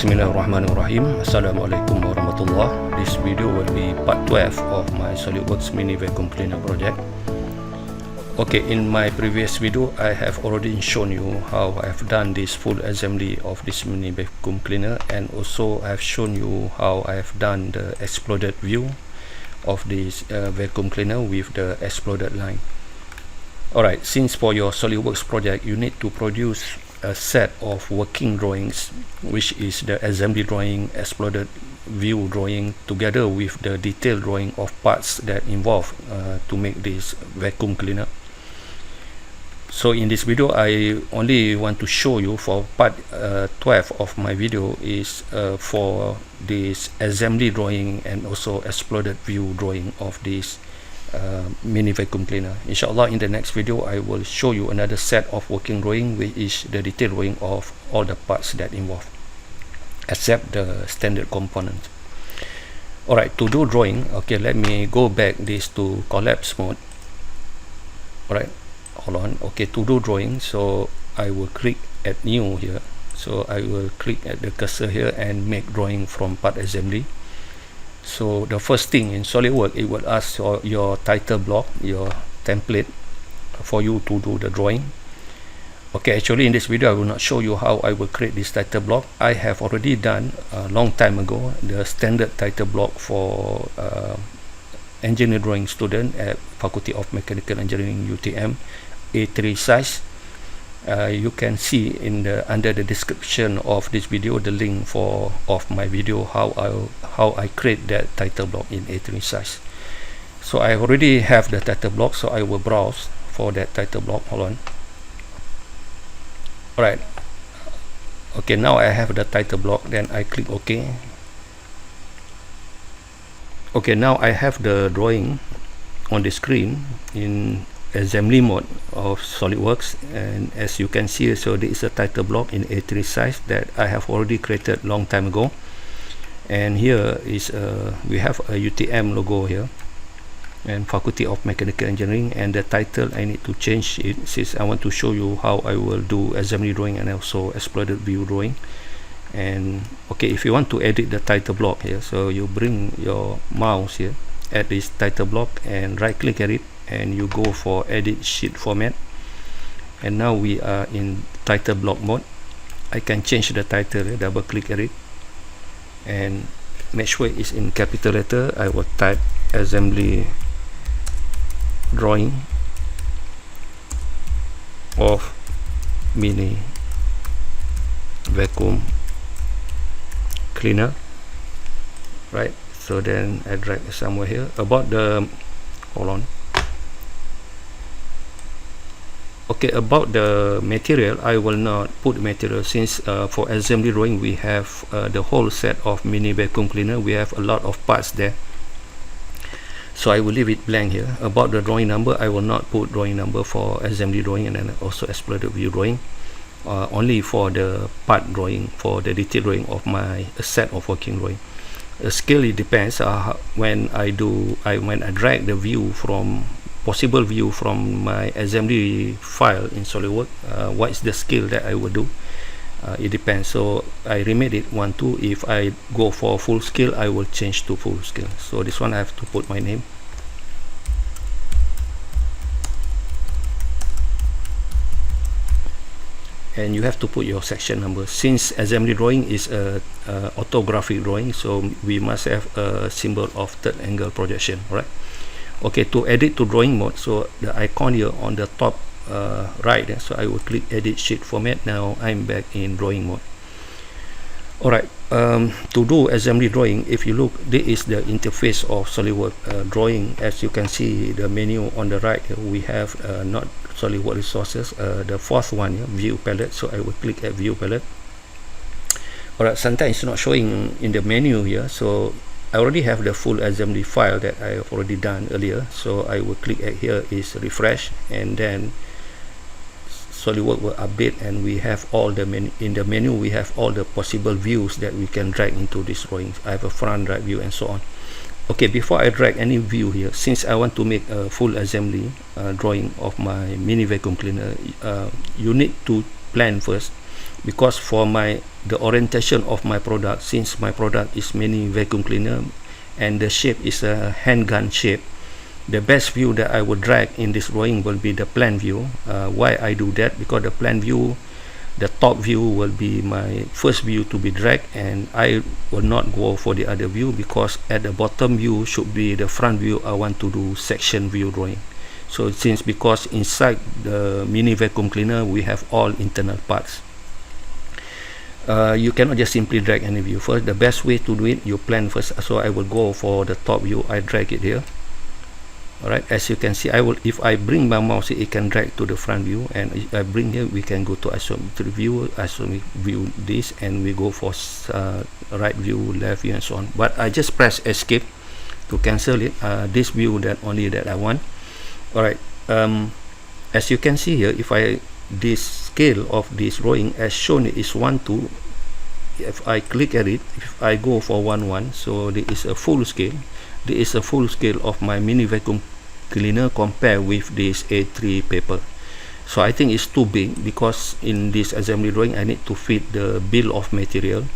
Bismillahirrahmanirrahim. Assalamualaikum warahmatullah. This video will be part 12 of my Solidworks mini vacuum cleaner project. Okay, in my previous video I have already shown you how I have done this full assembly of this mini vacuum cleaner, and also I have shown you how I have done the exploded view of this vacuum cleaner with the exploded line. Alright, since for your Solidworks project you need to produce a set of working drawings, which is the assembly drawing, exploded view drawing, together with the detailed drawing of parts that involve to make this vacuum cleaner. So in this video I only want to show you for part 12 of my video is for this assembly drawing and also exploded view drawing of this mini vacuum cleaner. Inshallah, in the next video I will show you another set of working drawing, which is the detailed drawing of all the parts that involve, except the standard component. Alright, to do drawing, okay, let me go back this to collapse mode. Alright, hold on. Okay, to do drawing, so I will click at new here. So I will click at the cursor here and make drawing from part assembly. So the first thing in Solidworks, it will ask for your title block, your template, for you to do the drawing. Okay, actually in this video I will not show you how I will create this title block. I have already done a long time ago the standard title block for engineer drawing student at Faculty of Mechanical Engineering UTM, A3 size. You can see in the under the description of this video the link for of my video how I create that title block in A3 size. So I already have the title block, so I will browse for that title block. Hold on. Alright, okay, now I have the title block, then I click OK. Okay, now I have the drawing on the screen in assembly mode of Solidworks, and as you can see, so there is a title block in A3 size that I have already created long time ago, and here is we have a UTM logo here and Faculty of Mechanical Engineering, and the title I need to change it since I want to show you how I will do assembly drawing and also exploded view drawing. And okay, if you want to edit the title block here, so you bring your mouse here at this title block and right click at it, and you go for edit sheet format, and now we are in title block mode. I can change the title, double click at it and make sure it's in capital letter. I will type assembly drawing of mini vacuum cleaner, right? So then I drag somewhere here about the, hold on. Okay, about the material, I will not put material since for assembly drawing we have the whole set of mini vacuum cleaner. We have a lot of parts there, so I will leave it blank here. About the drawing number, I will not put drawing number for assembly drawing and then also exploded view drawing. Only for the part drawing, for the detail drawing of my set of working drawing. Scale, it depends when I drag the view from possible view from my assembly file in Solidworks, what is the scale that I will do. It depends, so I remade it 1:2. If I go for full scale, I will change to full scale. So this one I have to put my name, and you have to put your section number. Since assembly drawing is a orthographic drawing, so we must have a symbol of third angle projection. Alright. Okay, to edit to drawing mode, so the icon here on the top right, so I will click edit sheet format. Now I'm back in drawing mode. Alright, to do assembly drawing, if you look, this is the interface of Solidworks drawing. As you can see, the menu on the right, we have not Solidworks resources, the fourth one here, view palette. So I will click at view palette. Alright, sometimes it's not showing in the menu here, so I already have the full assembly file that I have already done earlier. So I will click at here is refresh, and then Solidworks will update, and we have all the in the menu we have all the possible views that we can drag into this drawing. I have a front, right view, and so on. Okay, before I drag any view here, since I want to make a full assembly drawing of my mini vacuum cleaner, you need to plan first because for the orientation of my product, since my product is mini vacuum cleaner and the shape is a handgun shape, the best view that I would drag in this drawing will be the plan view. Why I do that? Because the plan view, the top view will be my first view to be dragged, and I will not go for the other view, because at the bottom view should be the front view. I want to do section view drawing. So because inside the mini vacuum cleaner we have all internal parts, you cannot just simply drag any view. First, the best way to do it, you plan first. So I will go for the top view. I drag it here. Alright, as you can see, if I bring my mouse, it can drag to the front view, and if I bring here, we can go to isometric view this, and we go for right view, left view, and so on. But I just press escape to cancel it. This view that I want. Alright, as you can see here, this scale of this drawing as shown is 1:2. If I click at it, if I go for 1:1, so there is a full scale. There is a full scale of my mini vacuum cleaner compared with this A3 paper. So I think it's too big, because in this assembly drawing I need to fit the bill of material.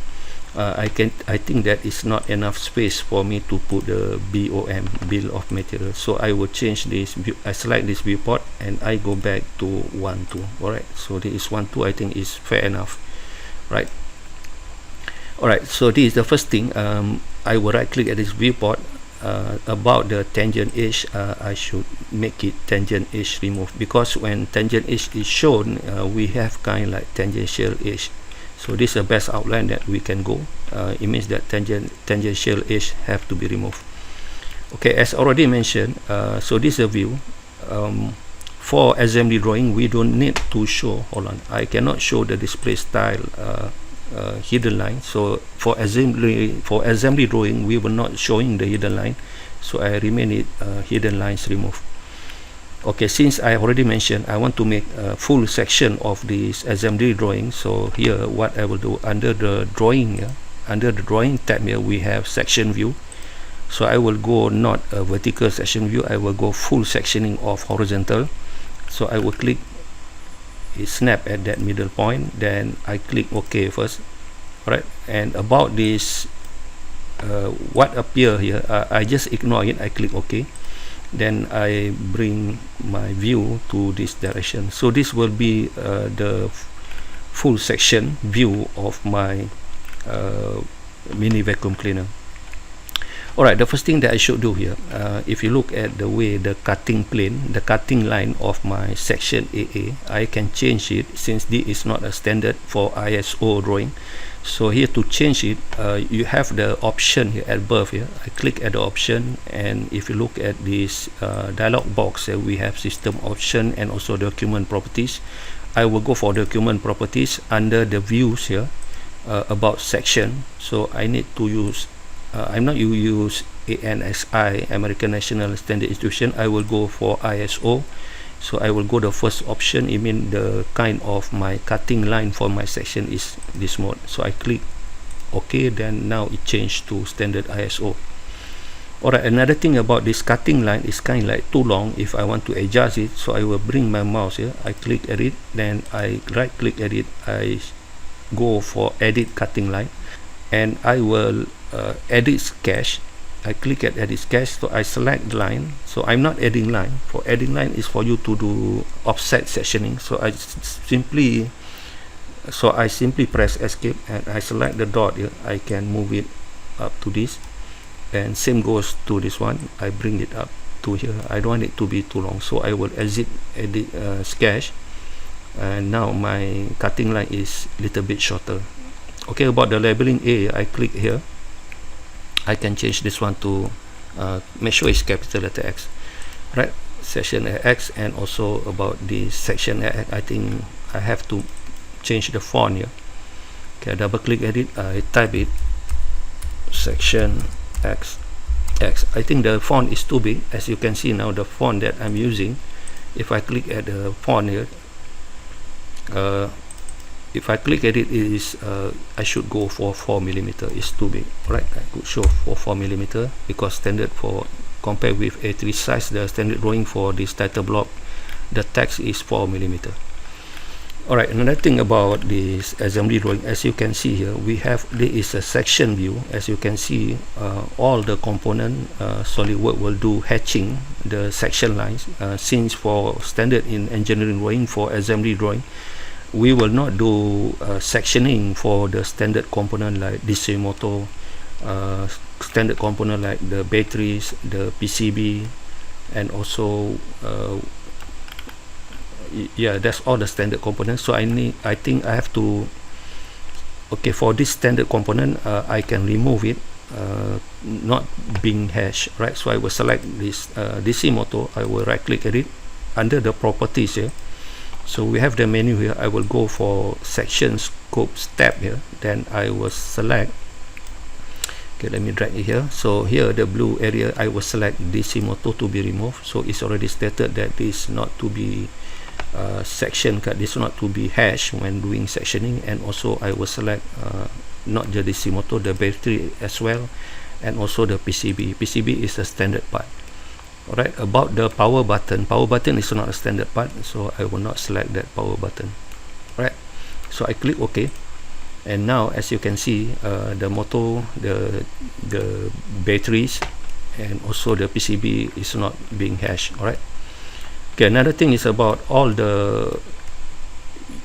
I think that is not enough space for me to put the BOM, bill of material. So I will change this view. I select this viewport and I go back to 1:2. Alright, so this is 1:2. I think is fair enough, right? Alright, so this is the first thing. I will right click at this viewport. About the tangent edge, I should make it tangent edge remove, because when tangent edge is shown, we have kind of like tangential edge. So this is the best outline that we can go. It means that tangential edge have to be removed. Okay, as already mentioned, so this is a view. For assembly drawing, we don't need to show, hold on, I cannot show the display style hidden line. So for assembly drawing, we will not showing the hidden line, so I remain it hidden lines remove. Okay, since I already mentioned I want to make a full section of this assembly drawing, so here what I will do, under the drawing tab here, we have section view. So I will go not a vertical section view, I will go full sectioning of horizontal. So I will click snap at that middle point, then I click OK first. Alright, and about this what appear here, I just ignore it. I click OK, then I bring my view to this direction. So this will be the full section view of my mini vacuum cleaner. Alright, the first thing that I should do here, if you look at the way the cutting plane, the cutting line of my section AA, I can change it, since this is not a standard for ISO drawing. So here to change it, you have the option here at above here. I click at the option, and if you look at this dialog box, we have system option and also document properties. I will go for document properties. Under the views here, about section, so I need to use I'm not use ANSI, American National Standard Institution. I will go for ISO. So I will go the first option. It means the kind of my cutting line for my section is this mode. So I click OK, then now it changed to standard ISO. Alright, another thing about this cutting line is kind of like too long if I want to adjust it. So I will bring my mouse here, I click at it, then I right click at it, I go for edit cutting line, and I will edit sketch. I click at edit sketch, so I select line. So I'm not adding line. For adding line is for you to do offset sectioning. So I simply press escape and I select the dot here. I can move it up to this, and same goes to this one. I bring it up to here. I don't want it to be too long, so I will edit sketch, and now my cutting line is a little bit shorter. Okay, about the labeling A, I click here. I can change this one to make sure it's capital letter X, right? Section X, and also about the section X, I think I have to change the font here. Okay, I double click at it, I type it, section X. I think the font is too big. As you can see now, the font that I'm using, if I click at the font here, if I click at it, I should go for 4mm. It's too big, right? I could show for 4mm, because standard for compared with A3 size, the standard drawing for this title block, the text is 4mm. Alright, another thing about this assembly drawing, as you can see here, there is a section view. As you can see, all the component SolidWorks will do hatching the section lines. Since for standard in engineering drawing, for assembly drawing, we will not do sectioning for the standard component like DC motor, standard component like the batteries, the PCB, and also yeah, that's all the standard components. So I think I have to, okay, for this standard component I can remove it, not being hashed, right? So I will select this DC motor. I will right click at it under the properties here. So we have the menu here. I will go for section scopes tab here, then I will select, okay, let me drag it here. So here the blue area, I will select DC motor to be removed. So it's already stated that this not to be section cut, this not to be hashed when doing sectioning. And also I will select not the DC motor, the battery as well, and also the PCB. PCB is a standard part. Alright, about the power button is not a standard part, so I will not select that power button. Alright, so I click OK, and now as you can see, the motor, the batteries, and also the PCB is not being hashed. Alright. Okay, another thing is about all the,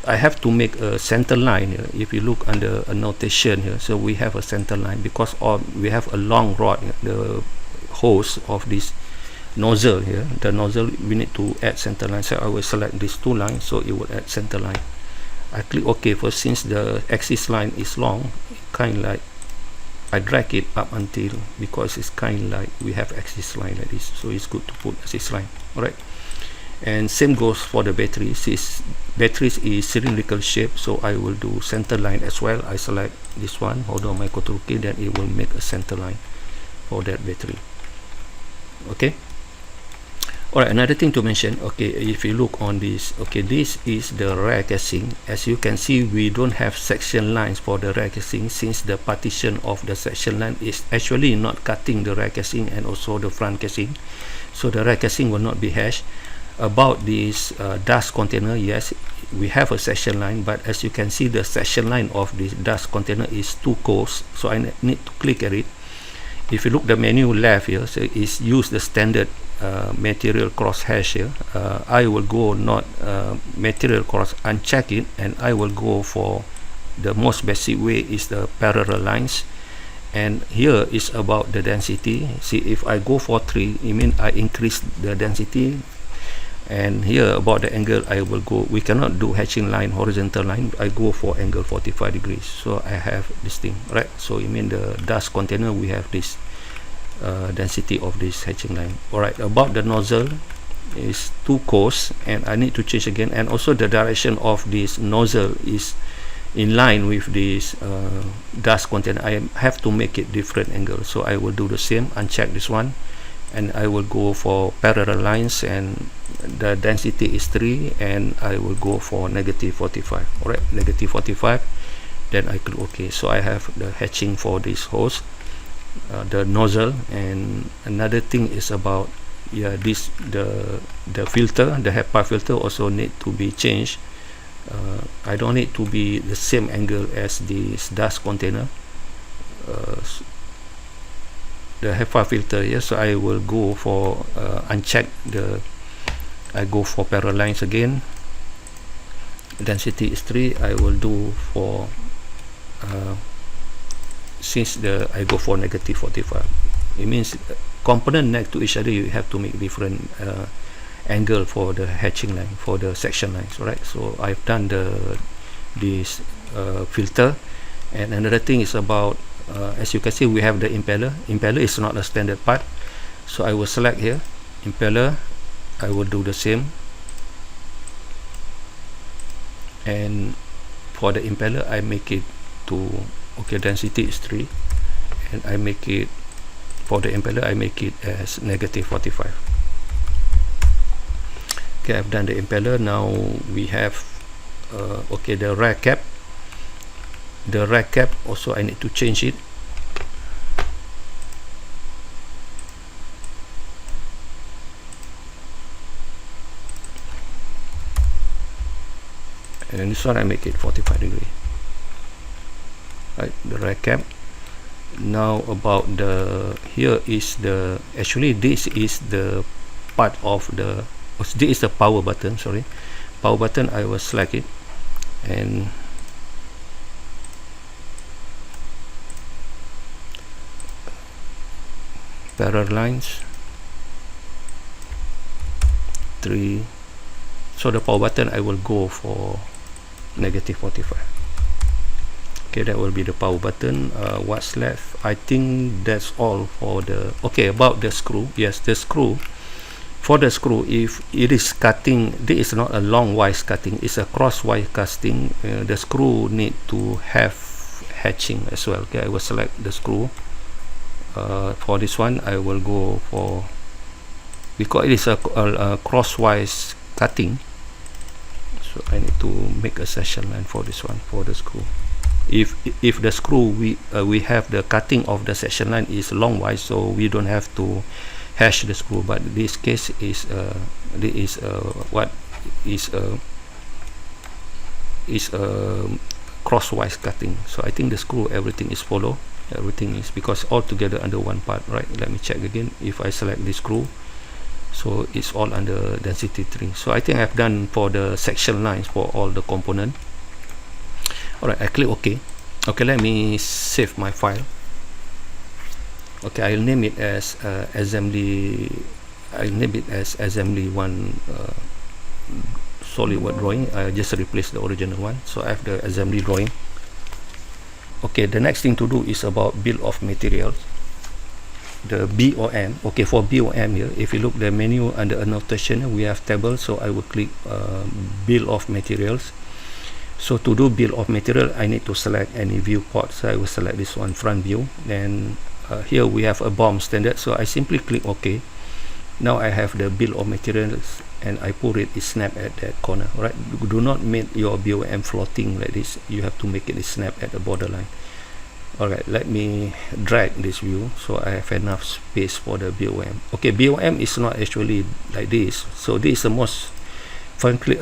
I have to make a center line here. If you look under a notation here, so we have a center line because we have a long rod here, the hose of this nozzle here. The nozzle, we need to add center line. So I will select these two lines, so it will add center line. I click OK first. Since the axis line is long, kind of like I drag it up until, because it's kind of like we have axis line like this, so it's good to put axis line. Alright. And same goes for the batteries. Batteries is cylindrical shape, so I will do center line as well. I select this one, hold on my control key, then it will make a center line for that battery. Okay. Alright, another thing to mention, okay, if you look on this, okay, this is the rear casing. As you can see, we don't have section lines for the rear casing, since the partition of the section line is actually not cutting the rear casing and also the front casing, so the rear casing will not be hashed. About this dust container, yes, we have a section line, but as you can see, the section line of this dust container is too coarse, so I need to click at it. If you look the menu left here, so it's use the standard material cross hash here. I will go not material cross, uncheck it, and I will go for the most basic way is the parallel lines. And here is about the density. See, if I go for 3, it means I increase the density. And here about the angle, I will go, we cannot do hatching line, horizontal line, I go for angle 45 degrees. So I have this thing, right? So it means the dust container, we have this density of this hatching line. Alright, about the nozzle is too coarse, and I need to change again. And also the direction of this nozzle is in line with this dust container. I have to make it different angle, so I will do the same, uncheck this one, and I will go for parallel lines, and the density is 3, and I will go for negative 45. Alright, negative 45, then I click OK. So I have the hatching for this hose, the nozzle. And another thing is about, yeah, this the filter, the HEPA filter also need to be changed. I don't need to be the same angle as this dust container, the HEPA filter. Yes, so I will go for uncheck the, I go for parallel lines again, density is 3. I will do for since I go for negative 45, it means component next to each other, you have to make different angle for the hatching line, for the section lines. Right, so I've done this filter. And another thing is about, as you can see, we have the impeller. Impeller is not a standard part, so I will select here impeller. I will do the same, and for the impeller I make it to, okay, density is 3, and I make it, for the impeller I make it as negative 45. Okay, I've done the impeller. Now we have okay, the rear cap. The rear cap also I need to change it. and this one I make it 45 degree. Right, the rear cap. Now about the, here is the, actually this is the part of the, this is the power button, sorry, power button. I will select it and parallel lines 3. So the power button I will go for -45. Okay, that will be the power button. What's left? I think that's all for the, okay, about the screw. Yes, the screw, for the screw, if it is cutting, this is not a long wise cutting, it's a crosswise casting. The screw need to have hatching as well. Okay, I will select the screw. For this one I will go for, because it is a crosswise cutting, so I need to make a section line for this one, for the screw. If the screw we have the cutting of the section line is longwise, so we don't have to hash the screw, but this case is what is crosswise cutting. So I think the screw, everything is follow, everything is, because all together under one part, right? Let me check again. If I select this screw, so it's all under density 3. So I think I've done for the section lines for all the component. Alright, I click OK. Okay, let me save my file. Okay, I'll name it as assembly. I'll name it as assembly1 SolidWorks drawing. I just replace the original one, so I have the assembly drawing. Okay, the next thing to do is about bill of materials. The BOM. Okay, for BOM here, if you look the menu under annotation, we have table, so I will click bill of materials. So to do bill of material, I need to select any viewport. So I will select this one, front view. Then here we have a BOM standard, so I simply click OK. Now I have the bill of materials, and I put it snap at that corner. Right? Do not make your BOM floating like this. You have to make it snap at the borderline. Alright, let me drag this view so I have enough space for the BOM. Okay, BOM is not actually like this. So this is the most, frankly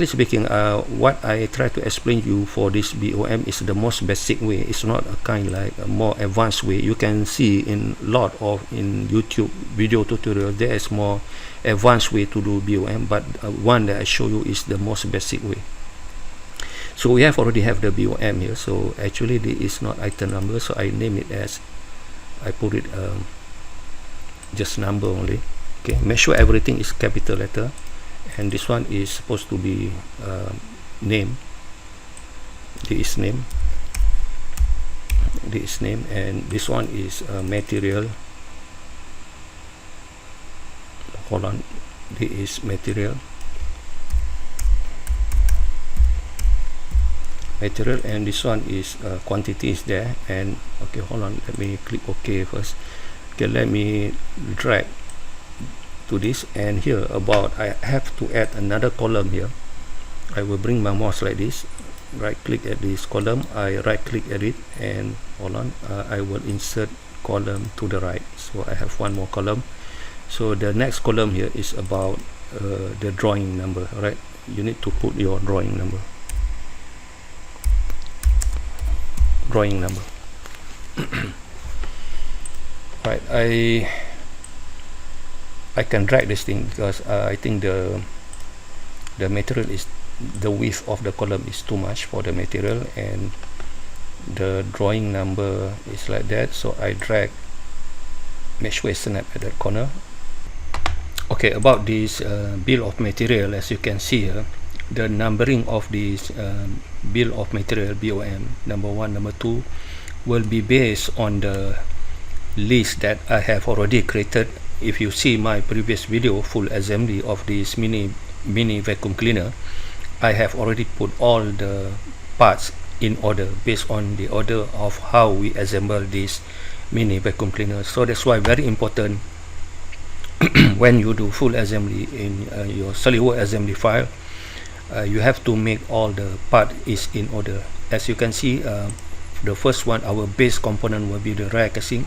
speaking, what I try to explain you for this BOM is the most basic way. It's not a kind like a more advanced way. You can see in lot of in YouTube video tutorial there is more advanced way to do BOM, but one that I show you is the most basic way. So we have already have the BOM here. So actually this is not item number, so I name it as, I put it just number only. Okay, make sure everything is capital letter, and this one is supposed to be name. This is name. This is name, and this one is material. Hold on, this is material. Material, and this one is quantity is there. And okay, hold on, let me click OK first. Okay, let me drag to this, and here about I have to add another column here. I will bring my mouse like this, right click at this column, I right click at it, and hold on, I will insert column to the right. So I have one more column. So the next column here is about the drawing number. Right, you need to put your drawing number. Drawing number. Right, I can drag this thing because I think the material is, the width of the column is too much for the material, and the drawing number is like that. So I drag, make sure it's snap at that corner. Okay, about this bill of material, as you can see here, the numbering of this bill of material BOM number 1, number 2 will be based on the list that I have already created. If you see my previous video, full assembly of this mini vacuum cleaner, I have already put all the parts in order based on the order of how we assemble this mini vacuum cleaner. So that's why very important when you do full assembly in your SolidWorks assembly file, you have to make all the part is in order. As you can see, the first one, our base component will be the rear casing.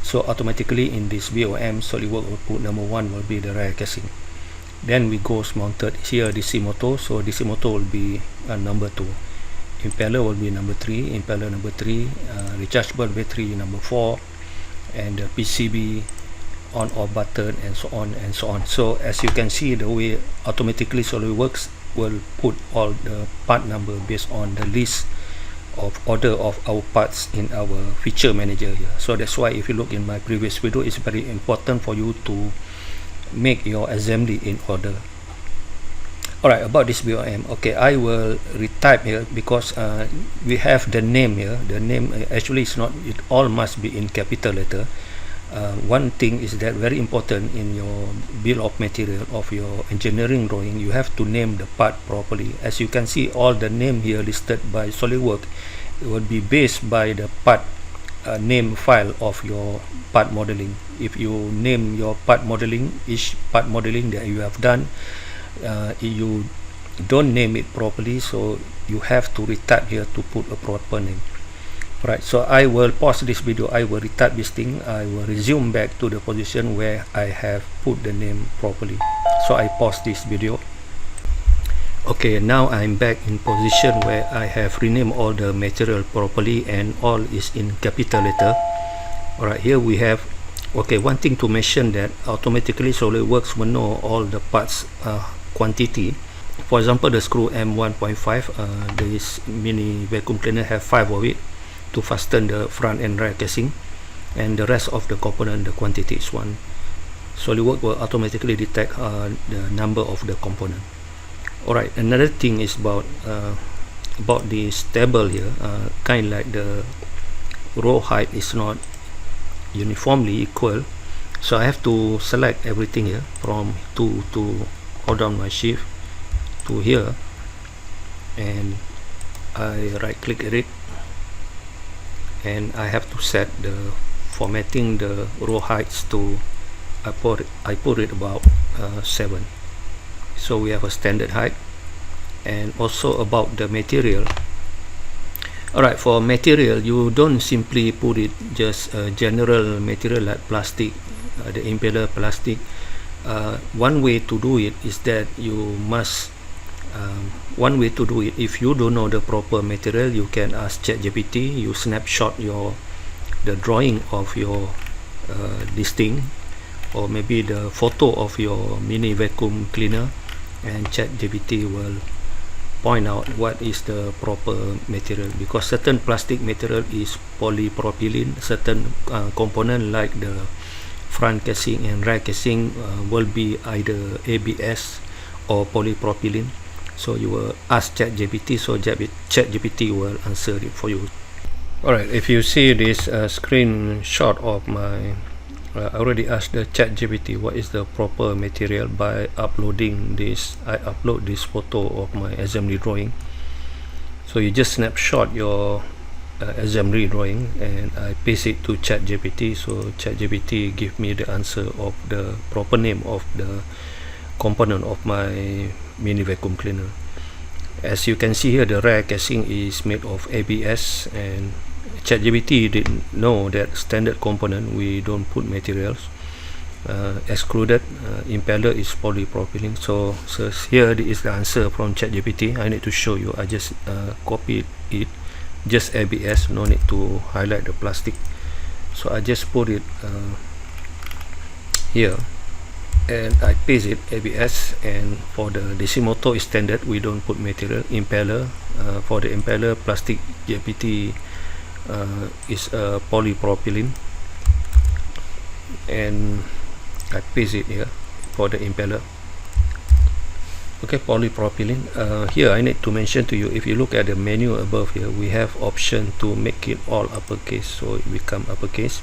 So automatically in this BOM, SolidWorks will put number 1 will be the rear casing. Then we goes mounted here DC motor, so DC motor will be number 2, impeller will be number 3, impeller number 3, rechargeable battery number 4, and the PCB on off button, and so on and so on. So as you can see, the way automatically Solidworks will put all the part number based on the list of order of our parts in our feature manager here. So that's why if you look in my previous video, it's very important for you to make your assembly in order. Alright, about this BOM, okay, I will retype here because we have the name here. The name actually is not, it all must be in capital letter. One thing is that very important in your bill of material of your engineering drawing, you have to name the part properly. As you can see, all the name here listed by Solidworks will be based by the part name file of your part modeling. If you name your part modeling, each part modeling that you have done, you don't name it properly, so you have to retype here to put a proper name. Right, so I will pause this video, I will retype this thing, I will resume back to the position where I have put the name properly. So I pause this video. Okay, now I'm back in position where I have renamed all the material properly and all is in capital letter. Alright, here we have, okay, one thing to mention that automatically Solidworks will know all the parts quantity. For example, the screw M1.5, this mini vacuum cleaner have 5 of it to fasten the front and rear casing, and the rest of the component, the quantity is 1. Solidworks will automatically detect the number of the component. Alright, another thing is about this table here, kind like the row height is not uniformly equal, so I have to select everything here from to hold down my shift to here, and I right click at it, and I have to set the formatting the row heights to I put it about 7. So we have a standard height, and also about the material. Alright, for material, you don't simply put it just general material like plastic, the impeller plastic. One way to do it is that you must one way to do it, if you don't know the proper material, you can ask ChatGPT. You snapshot the drawing of your this thing, or maybe the photo of your mini vacuum cleaner, and ChatGPT will point out what is the proper material, because certain plastic material is polypropylene, certain component like the front casing and rear casing will be either ABS or polypropylene. So you will ask ChatGPT, so ChatGPT will answer it for you. Alright, if you see this screenshot of my I already asked the ChatGPT what is the proper material by uploading this. I upload this photo of my assembly drawing. So you just snapshot your assembly drawing and I paste it to ChatGPT. So ChatGPT give me the answer of the proper name of the component of my mini vacuum cleaner. As you can see here, the rear casing is made of ABS, and ChatGPT didn't know that standard component we don't put materials. Excluded impeller is polypropylene. So here is the answer from ChatGPT. I need to show you. I just copied it, just ABS, no need to highlight the plastic. So I just put it here and I paste it ABS. And for the DC motor is standard, we don't put material. Impeller, for the impeller, plastic GPT is polypropylene, and I paste it here for the impeller. Okay, polypropylene. Here I need to mention to you, if you look at the menu above here, we have option to make it all uppercase, so it become uppercase.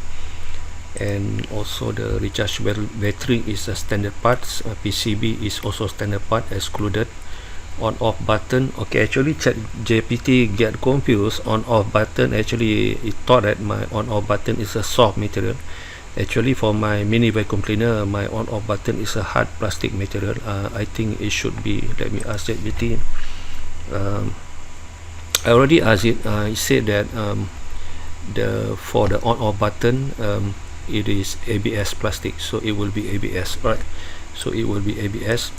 And also the rechargeable battery is a standard parts. PCB is also standard part, excluded. On off button, okay, actually ChatGPT get confused. On off button, actually it thought that my on off button is a soft material. Actually for my mini vacuum cleaner, my on off button is a hard plastic material. I think it should be, let me ask ChatGPT. I already asked it. It said that for the on off button, it is ABS plastic, so it will be ABS. Right, so it will be ABS.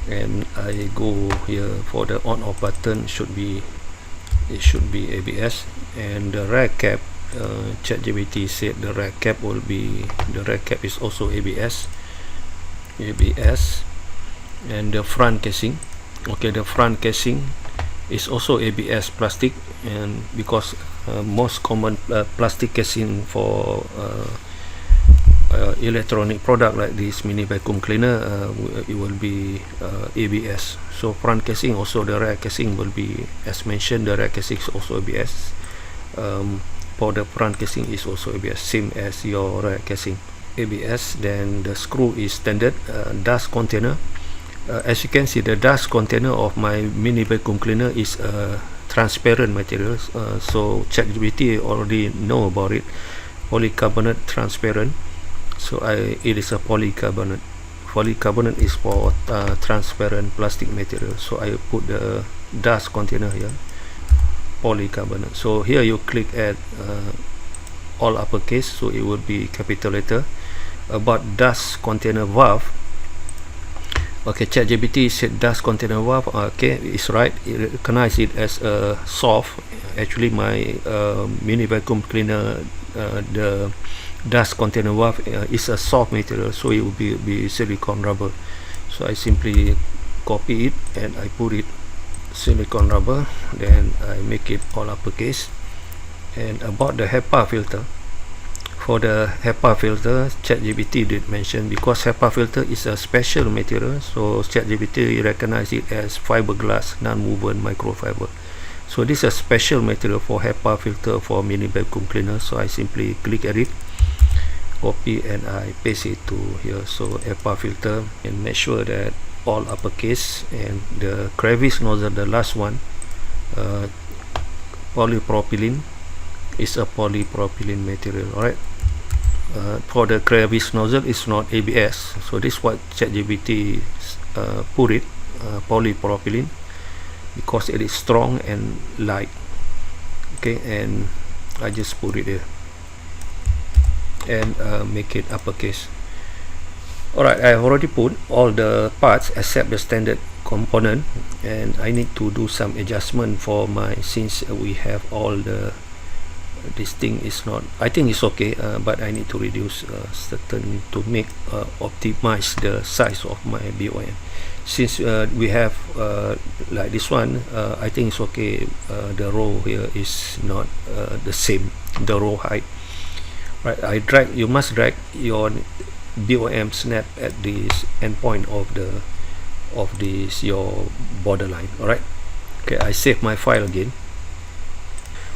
And I go here for the on off button, it should be ABS. And the rear cap, ChatGPT said the rear cap is also ABS. And the front casing, okay, the front casing is also ABS plastic, and because most common plastic casing for electronic product like this mini vacuum cleaner, it will be ABS. So front casing, also the rear casing will be, as mentioned, the rear casing is also ABS. For the front casing is also ABS, same as your rear casing, ABS. Then the screw is standard dust container. As you can see, the dust container of my mini vacuum cleaner is transparent material, so ChatGPT already know about it, polycarbonate transparent. So it is a polycarbonate. Polycarbonate is for transparent plastic material, so I put the dust container here, polycarbonate. So here you click at all uppercase, so it will be capital letter. About dust container valve, okay, ChatGPT said dust container valve, okay, it's right, it recognize it as a soft. Actually my mini vacuum cleaner, the dust container valve is a soft material, so it will be silicone rubber. So I simply copy it and I put it silicone rubber, then I make it all uppercase. And about the HEPA filter, for the HEPA filter, ChatGPT did mention, because HEPA filter is a special material, so ChatGPT recognize it as fiberglass non-woven microfiber. So this is a special material for HEPA filter for mini vacuum cleaner. So I simply click at it, copy, and I paste it to here. So HEPA filter, and make sure that all uppercase. And the crevice nozzle, the last one, polypropylene, is a polypropylene material. Alright, for the crevice nozzle is not ABS, so this is what ChatGPT put it, polypropylene, because it is strong and light. Okay, and I just put it there and make it uppercase. Alright, I have already put all the parts except the standard component, and I need to do some adjustment for my, since we have all the, this thing is not, I think it's okay, but I need to reduce certain to make optimize the size of my BOM. Since we have like this one, I think it's okay. The row here is not the same, the row height. Right, I drag, you must drag your BOM snap at this endpoint of the this your borderline. Alright, okay, I save my file again.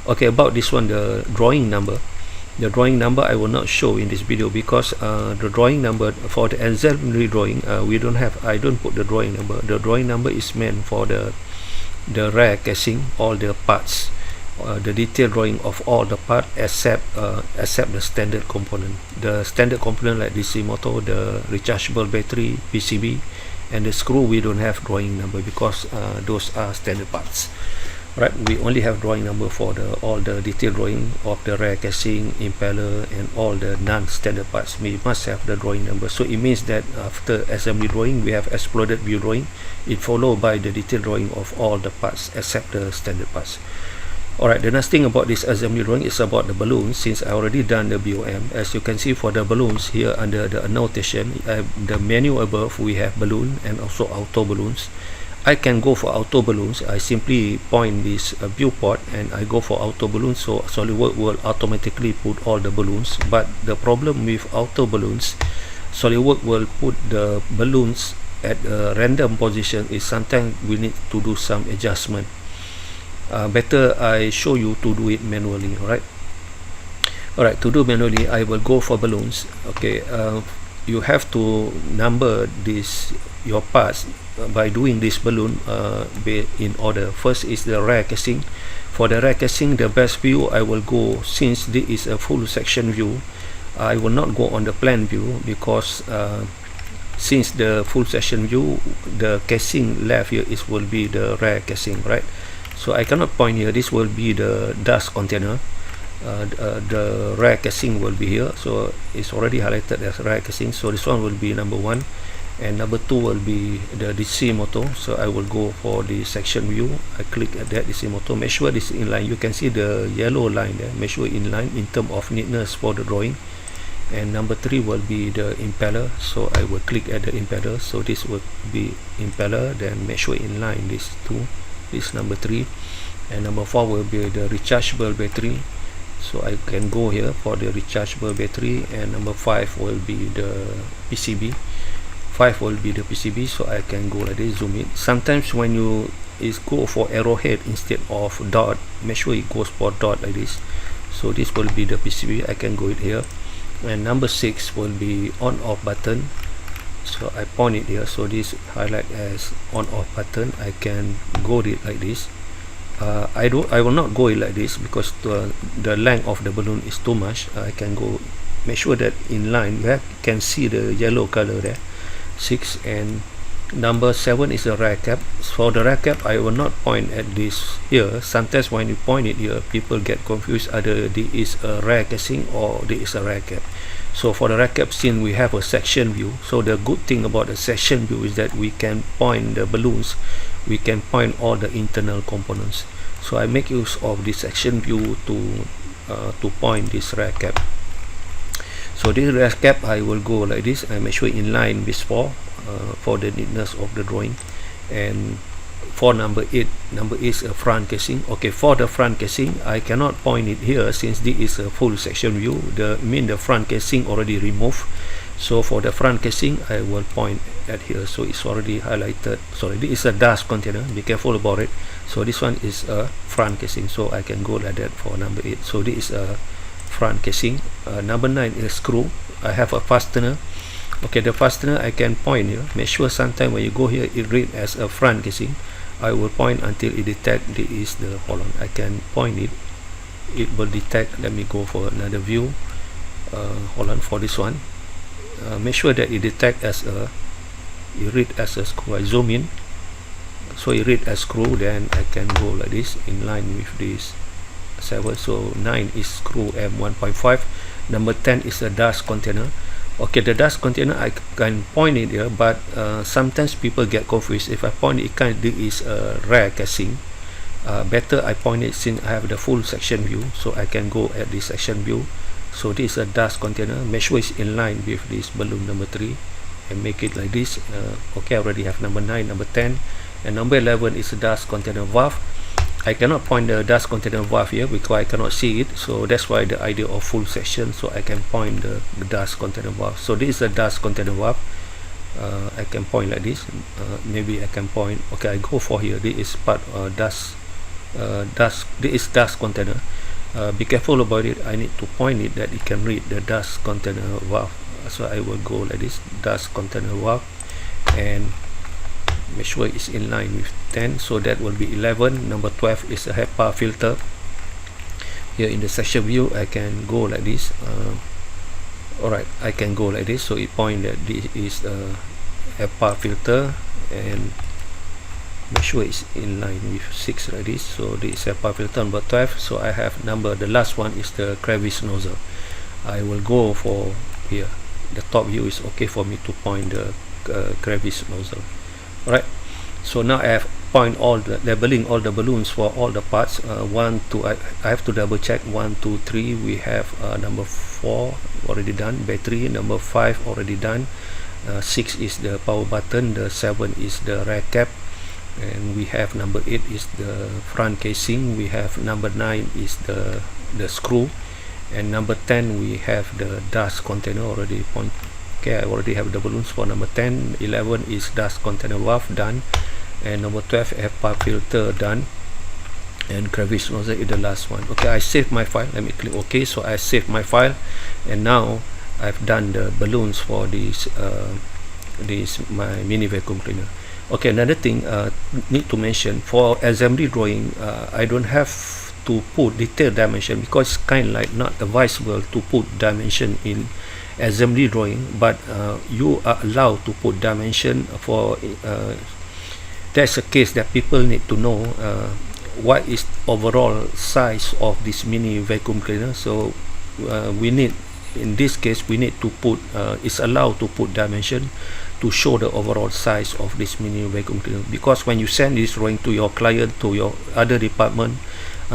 Okay, about this one, the drawing number. The drawing number I will not show in this video, because the drawing number for the assembly drawing, we don't have, I don't put the drawing number. The drawing number is meant for the rear casing, all the parts, the detailed drawing of all the part except the standard component. The standard component like DC motor, the rechargeable battery, PCB, and the screw, we don't have drawing number, because those are standard parts. Right, we only have drawing number for all the detailed drawing of the rear casing, impeller, and all the non-standard parts. We must have the drawing number. So it means that after assembly drawing, we have exploded view drawing, it followed by the detailed drawing of all the parts except the standard parts. Alright, the next thing about this assembly drawing is about the balloons. Since I already done the BOM, as you can see for the balloons here under the annotation, the menu above, we have balloon and also auto balloons. I can go for auto balloons. I simply point this viewport and I go for auto balloons, so Solidworks will automatically put all the balloons. But the problem with auto balloons, Solidworks will put the balloons at a random position, is sometimes we need to do some adjustment. Better I show you to do it manually. Alright, to do manually, I will go for balloons. Okay, you have to number this your parts by doing this balloon in order. First is the rear casing. For the rear casing, the best view I will go, since this is a full section view, I will not go on the plan view, because since the full section view, the casing left here is will be the rear casing, right? So I cannot point here. This will be the dust container. The rear casing will be here, so it's already highlighted as rear casing, so this one will be number one. and number 2 will be the DC motor. So I will go for the section view. I click at that DC motor, make sure this is in line. You can see the yellow line there, make sure in line in terms of neatness for the drawing. And number 3 will be the impeller, so I will click at the impeller. So this will be impeller, then make sure in line this 2, this number 3. And number 4 will be the rechargeable battery, so I can go here for the rechargeable battery. And number 5 will be the PCB. 5 will be the PCB, so I can go like this, zoom in. Sometimes when you go for arrowhead instead of dot, make sure it goes for dot like this. So this will be the PCB, I can go it here. And number 6 will be on off button, so I point it here, so this highlight as on off button. I can go it like this. I will not go it like this because the length of the balloon is too much. I can go, make sure that in line. You can see the yellow color there, 6. And number 7 is a rear cap. For the rear cap, I will not point at this here. Sometimes when you point it here, people get confused either this is a rear casing or this is a rear cap. So for the rear cap, since we have a section view, so the good thing about the section view is that we can point the balloons, we can point all the internal components. So I make use of this section view to point this rear cap. So this rear cap, I will go like this. I make sure in line with 4 for the neatness of the drawing. And for number 8, number 8 is a front casing. Okay, for the front casing, I cannot point it here since this is a full section view. The front casing already removed. So for the front casing, I will point at here. So it's already highlighted. Sorry, this is a dust container. Be careful about it. So this one is a front casing. So I can go like that for number 8. So this is a front casing. Number 9 is screw. I have a fastener. Okay, the fastener I can point here. Make sure sometime when you go here, it read as a front casing. I will point until it detect this is the, hold on, I can point it. It will detect. Let me go for another view. Hold on, for this one. Make sure that it detect as a, it read as a screw. I zoom in, so it read as screw. Then I can go like this in line with this 7. So 9 is screw M1.5. Number 10 is a dust container. Okay, the dust container I can point it here, but sometimes people get confused. If I point it, this is a rear casing. Better I point it since I have the full section view, so I can go at this section view. So this is a dust container. Make sure it's in line with this balloon number 3 and make it like this. Okay, I already have number 9, number 10, and number 11 is a dust container valve. I cannot point the dust container valve here because I cannot see it. So that's why the idea of full section, so I can point the dust container valve. So this is a dust container valve. I can point like this. Maybe I can point. Okay, I go for here. This is part dust. This is dust container. Be careful about it. I need to point it that it can read the dust container valve. So I will go like this, dust container valve, and make sure it's in line with 10. So that will be 11. Number 12 is a HEPA filter. Here in the section view, I can go like this. Alright, I can go like this. So it point that this is a HEPA filter, and make sure it's in line with 6 like this. So this is HEPA filter number 12. So I have the last one is the crevice nozzle. I will go for here. The top view is okay for me to point the crevice nozzle. Right, so now I have point all the labeling all the balloons for all the parts. 1, 2, I have to double check. 1, 2, 3. We have number 4 already done. Battery number 5 already done. 6 is the power button. The 7 is the rear cap, and we have number 8 is the front casing. We have number 9 is the screw, and number 10 we have the dust container already point. Okay, I already have the balloons for number 10. 11 is dust container valve done, and number 12 HEPA filter done, and crevice nozzle is the last one. Okay, I save my file. Let me click OK. So I save my file, and now I've done the balloons for this my mini vacuum cleaner. Okay, another thing need to mention, for assembly drawing, I don't have to put detailed dimension because it's kind of like not advisable to put dimension in assembly drawing, but you are allowed to put dimension for that's a case that people need to know what is overall size of this mini vacuum cleaner. So we need, in this case, we need to put it's allowed to put dimension to show the overall size of this mini vacuum cleaner, because when you send this drawing to your client, to your other department,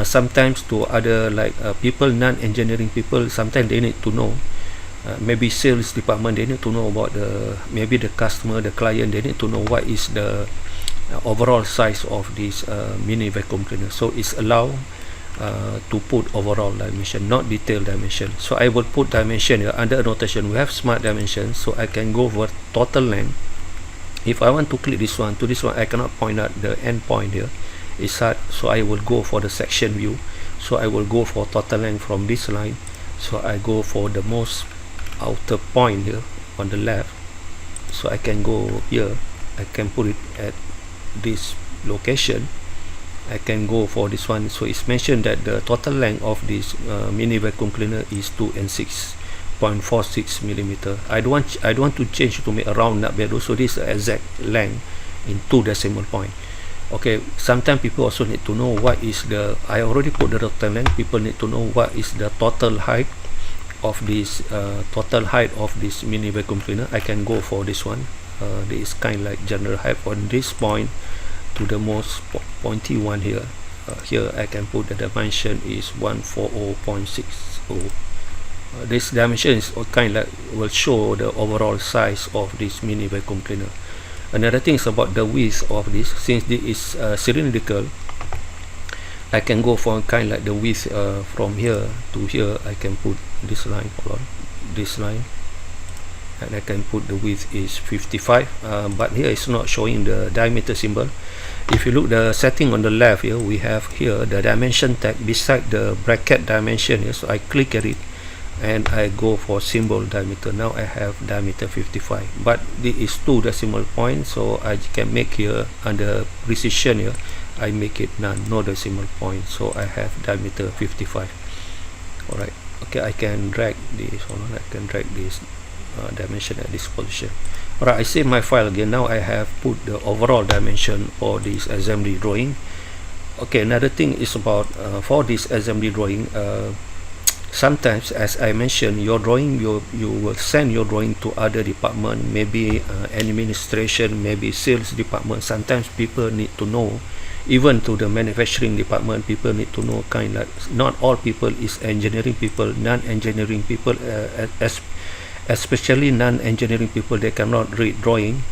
sometimes to other like people, non-engineering people, sometimes they need to know, maybe sales department, they need to know about the, maybe the customer, the client, they need to know what is the overall size of this mini vacuum cleaner. So it's allowed to put overall dimension, not detailed dimension. So I will put dimension here under annotation. We have smart dimension, so I can go for total length. If I want to click this one to this one, I cannot point at the end point here, it's hard, so I will go for the section view. So I will go for total length from this line, so I go for the most outer point here on the left. So I can go here, I can put it at this location. I can go for this one. So it's mentioned that the total length of this mini vacuum cleaner is 2 and 6.46 millimeter. I don't want to change to make a round up value, so this is the exact length in 2 decimal point. Okay, sometimes people also need to know what is the, I already put the total length, people need to know what is the total height of this mini vacuum cleaner. I can go for this one. This is kind of like general height from this point to the most pointy one here. Here I can put the dimension is 140.60. This dimension is kind of like will show the overall size of this mini vacuum cleaner. Another thing is about the width of this. Since this is cylindrical, I can go for kind of like the width from here to here. I can put this line, hold on, this line, and I can put the width is 55, but here it's not showing the diameter symbol. If you look the setting on the left here, we have here the dimension tag beside the bracket dimension here. So I click at it and I go for symbol diameter. Now I have diameter 55, but this is 2 decimal points, so I can make here under precision here, I make it none, no decimal point, so I have diameter 55. Alright, okay, I can drag this, hold on, I can drag this dimension at this position. Alright, I save my file again. Now I have put the overall dimension for this assembly drawing. Okay, another thing is about for this assembly drawing, sometimes, as I mentioned, your drawing, you will send your drawing to other department, maybe administration, maybe sales department. Sometimes people need to know, even to the manufacturing department, people need to know, kind of like, not all people is engineering people, non-engineering people, especially non-engineering people, they cannot read drawing.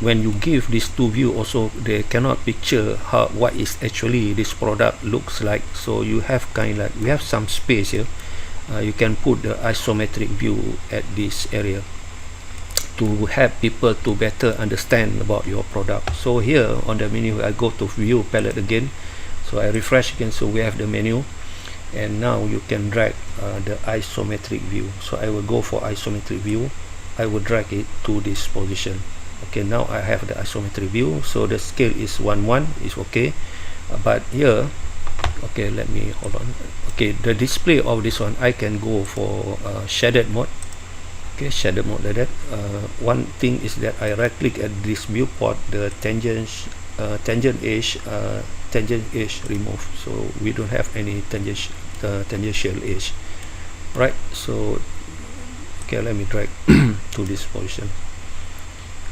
When you give this to view, also they cannot picture what is actually this product looks like. So you have kind of like, we have some space here, you can put the isometric view at this area to help people to better understand about your product. So here on the menu, I go to view palette again, so I refresh again, so we have the menu, and now you can drag the isometric view. So I will go for isometric view, I will drag it to this position. Okay, now I have the isometric view, so the scale is 1:1, is okay. But here, okay, let me hold on. Okay, the display of this one, I can go for shaded mode. Okay, shaded mode like that. One thing is that I right click at this viewport, the tangent edge remove, so we don't have any tangential edge, right? So okay, let me drag to this position.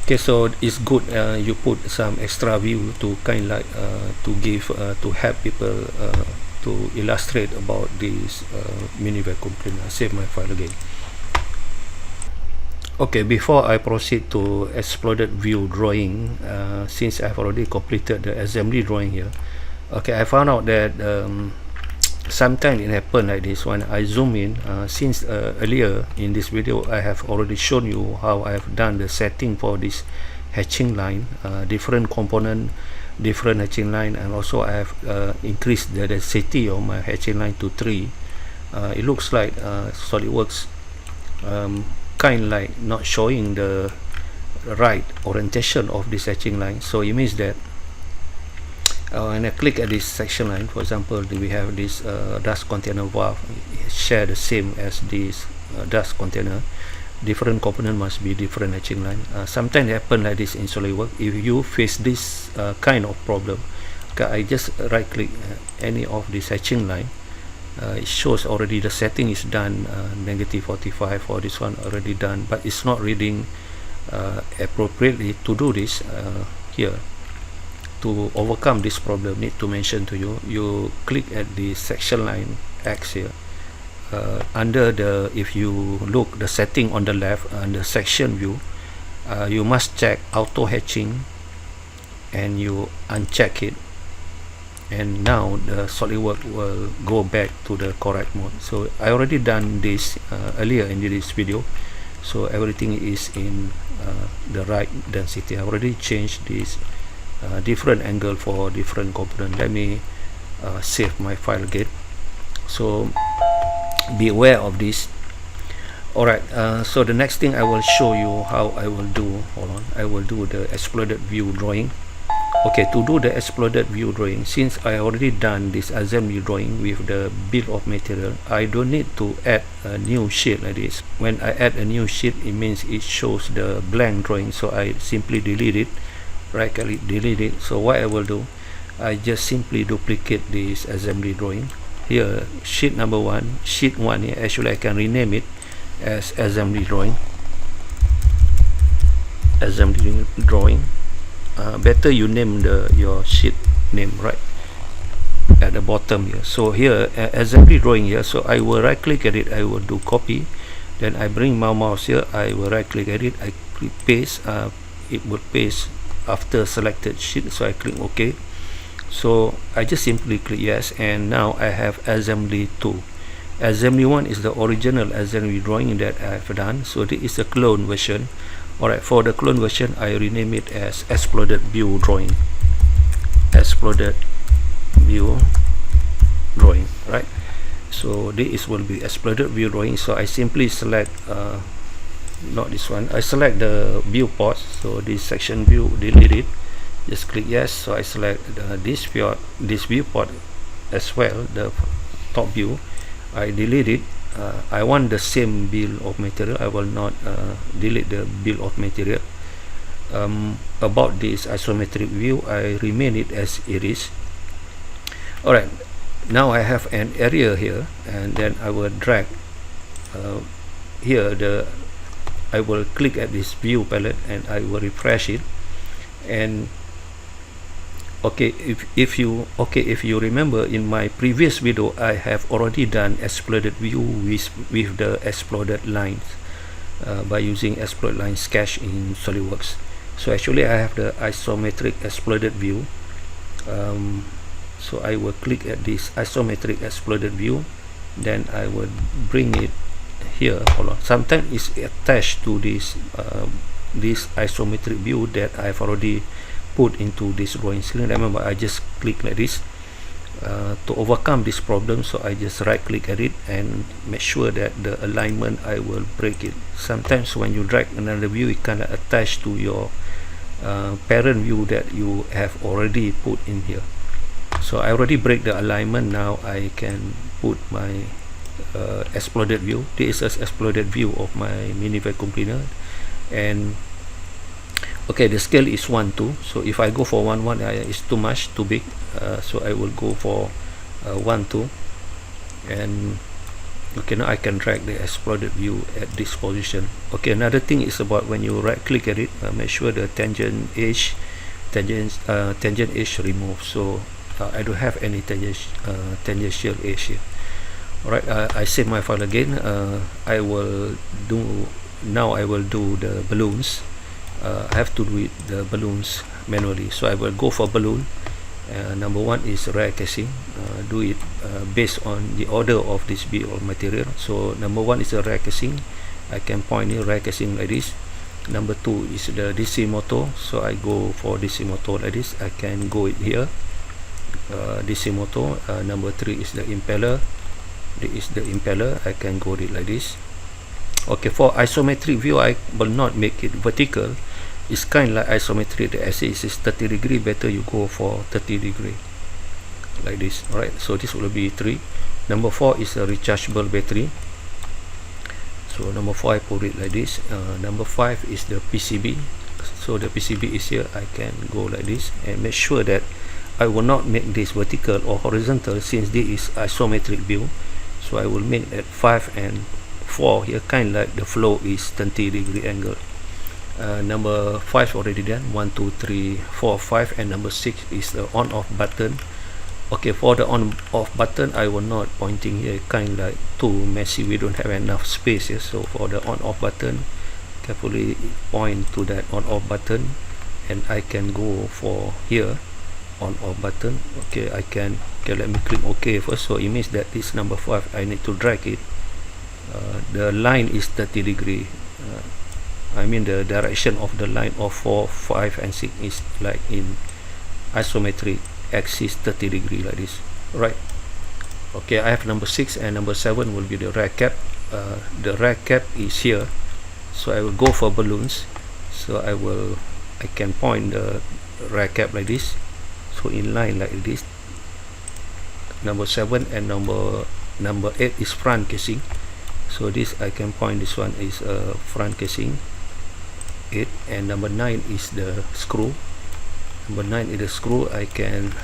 Okay, so it's good you put some extra view to kind of like to give to help people to illustrate about this mini vacuum cleaner. Save my file again. Okay, before I proceed to exploded view drawing, since I've already completed the assembly drawing here, okay, I found out that sometimes it happen like this. When I zoom in, since earlier in this video I have already shown you how I have done the setting for this hatching line, different component, different hatching line, and also I have increased the density of my hatching line to 3. It looks like Solidworks kind like not showing the right orientation of this hatching line. So it means that when I click at this section line, for example, we have this dust container valve, share the same as this dust container. Different component must be different hatching line. Sometimes it happen like this in Solidworks. If you face this kind of problem, okay, I just right click any of this hatching line. It shows already the setting is done, -45 for this one already done, but it's not reading appropriately. To do this, here, to overcome this problem, need to mention to you, you click at the section line X here. Under the, if you look the setting on the left, under section view, you must check auto hatching, and you uncheck it, and now the Solidworks will go back to the correct mode. So I already done this earlier in this video, so everything is in the right density. I already changed this different angle for different component. Let me save my file again. So be aware of this. Alright, so the next thing I will show you how I will do, hold on, I will do the exploded view drawing. Okay, to do the exploded view drawing, since I already done this assembly drawing with the bill of material, I don't need to add a new sheet like this. When I add a new sheet, it means it shows the blank drawing, so I simply delete it, right click, delete it. So what I will do, I just simply duplicate this assembly drawing. Here, sheet number 1, sheet 1 here, actually I can rename it as assembly drawing. Assembly drawing. Better you name your sheet name right at the bottom here. So here, assembly drawing here, so I will right click at it, I will do copy, then I bring my mouse here, I will right click at it, I click paste, it will paste after selected sheet, so I click OK. So I just simply click yes, and now I have assembly 2. Assembly 1 is the original assembly drawing that I have done, so this is a clone version. Alright, for the clone version, I rename it as exploded view drawing. Exploded view drawing, right? So this will be exploded view drawing. So I simply select, not this one, I select the viewport. So this section view, delete it. Just click yes. So I select this viewport as well, the top view. I delete it. I want the same bill of material. I will not delete the bill of material. About this isometric view, I remain it as it is. Alright, now I have an area here, and then I will drag here, I will click at this view palette, and I will refresh it. And okay, if you remember, in my previous video I have already done exploded view with the exploded lines by using exploded line sketch in Solidworks. So actually I have the isometric exploded view. So I will click at this isometric exploded view, then I will bring it here. Hold on, sometimes it's attached to this this isometric view that I've already put into this drawing screen. Remember, I just click like this to overcome this problem. So I just right click at it and make sure that the alignment, I will break it. Sometimes when you drag another view, it kind of attached to your parent view that you have already put in here. So I already break the alignment. Now I can put my exploded view. This is exploded view of my mini vacuum cleaner. And okay, the scale is 1:2. So if I go for 1:1, it's too much, too big. So I will go for 1:2. And okay, now I can drag the exploded view at this position. Okay, another thing is about when you right click at it, make sure the tangent edge removed. So I don't have any tangential edge here. Alright, I save my file again. I will do the balloons. I have to do the balloons manually, so I will go for balloon. Number 1 is rare casing. Do it based on the order of this bill of material. So number 1 is a rare casing. I can point in rare casing like this. Number 2 is the DC motor, so I go for DC motor like this. I can go it here, DC motor. Number 3 is the impeller. This is the impeller. I can go it like this. Okay, for isometric view, I will not make it vertical. It's kind of like isometric. The axis is 30 degree. Better you go for 30 degree like this. Alright, so this will be 3. Number 4 is a rechargeable battery. So number 4, I put it like this. Number 5 is the PCB. So the PCB is here. I can go like this and make sure that I will not make this vertical or horizontal, since this is isometric view. So I will make at 5 and 4 here, kind of like the flow is 30 degree angle. Number 5 already done, 1 2 3 4 5, and number 6 is the on off button. Okay, for the on off button I will not pointing here, kind of like too messy, we don't have enough space here. So for the on off button, carefully point to that on off button, and I can go for here on off button. Okay, let me click OK first. So it means that this number 5 I need to drag it. The line is 30 degree. I mean the direction of the line of 4 5 and 6 is like in isometric axis 30 degree like this, right? Okay, I have number 6, and number 7 will be the rear cap. The rear cap is here, so I will go for balloons. So I can point the rear cap like this, so in line like this. Number 7 and number 8 is front casing, so this I can point, this one is front casing 8, and number 9 is the screw. Number 9 is the screw. I can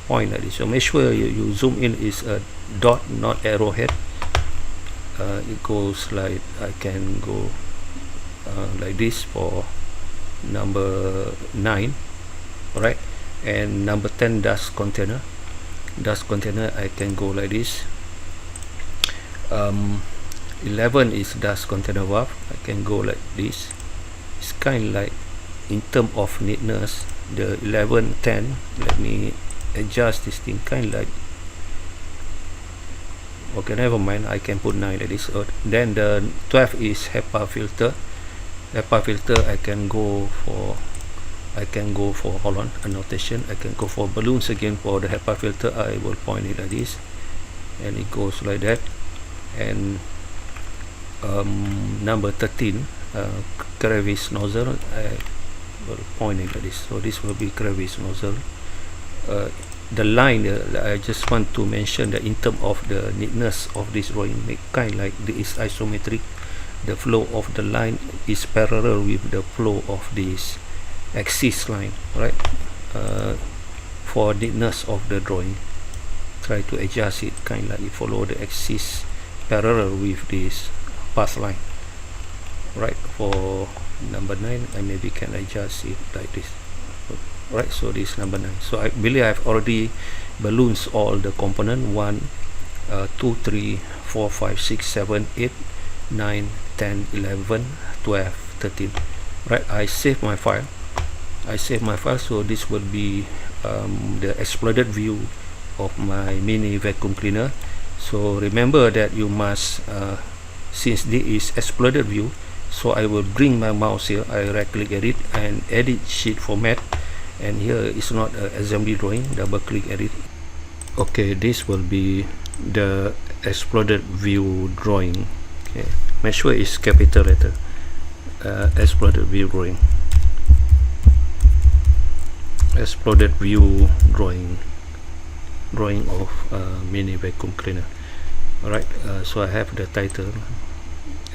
point like this. So make sure you zoom in is a dot, not arrowhead. It goes like, I can go like this for number 9, right? And number 10, dust container. Dust container, I can go like this. 11 is dust container valve. I can go like this. It's kind of like, in terms of neatness, the 11 10, let me adjust this thing, kind of like, okay, never mind, I can put 9 like this. Then the 12 is HEPA filter. HEPA filter, I can go for, hold on, annotation, I can go for balloons again. For the HEPA filter, I will point it like this, and it goes like that. And number 13, crevice nozzle, I will point it like this. So this will be crevice nozzle. The line, I just want to mention that in terms of the neatness of this drawing, make kind like this isometric. The flow of the line is parallel with the flow of this axis line, right? For neatness of the drawing, try to adjust it kind like you follow the axis parallel with this path line, right? For number 9, I maybe can adjust it like this, right? So this is number 9. So I believe I've already balloons all the component 1 2 3 4 5 6 7 8 9 10 11 12 13, right? I save my file. So this will be the exploded view of my mini vacuum cleaner. So remember that you must since this is exploded view, so I will bring my mouse here, I right click edit and edit sheet format, and here is not an assembly drawing, double click edit. Okay, this will be the exploded view drawing. Okay, make sure it's capital letter. Exploded view drawing, exploded view drawing of mini vacuum cleaner. Alright, so I have the title,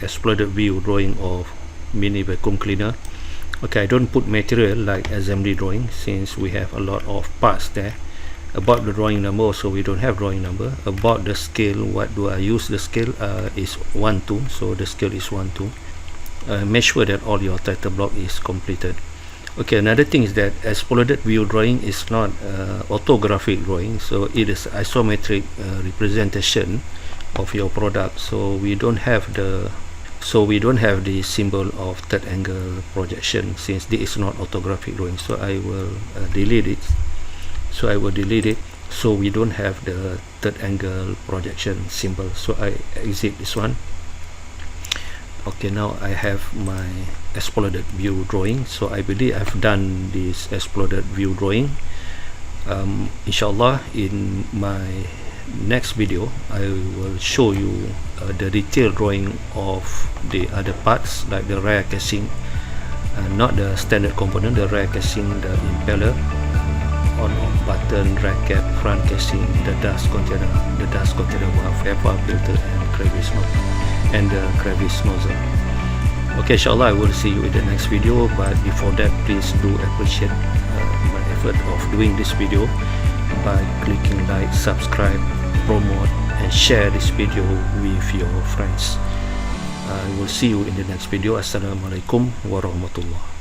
exploded view drawing of mini vacuum cleaner. Okay, I don't put material like assembly drawing since we have a lot of parts there. About the drawing number also, we don't have drawing number. About the scale, what do I use? The scale is 1:2, so the scale is 1:2. Make sure that all your title block is completed. Okay, another thing is that exploded view drawing is not orthographic drawing, so it is isometric representation of your product. So we don't have the symbol of third angle projection since this is not orthographic drawing. So I will delete it. So we don't have the third angle projection symbol. So I exit this one. Okay, now I have my exploded view drawing. So I believe I've done this exploded view drawing. Inshallah, in my next video I will show you the detailed drawing of the other parts like the rear casing, not the standard component, the rear casing, the impeller, on-off button, rear cap, front casing, the dust container valve, HEPA filter, and crevice nozzle, and the crevice nozzle. Okay, inshallah I will see you in the next video, but before that, please do appreciate my effort of doing this video by clicking like, subscribe, promote, and share this video with your friends. I will see you in the next video. Assalamualaikum warahmatullah.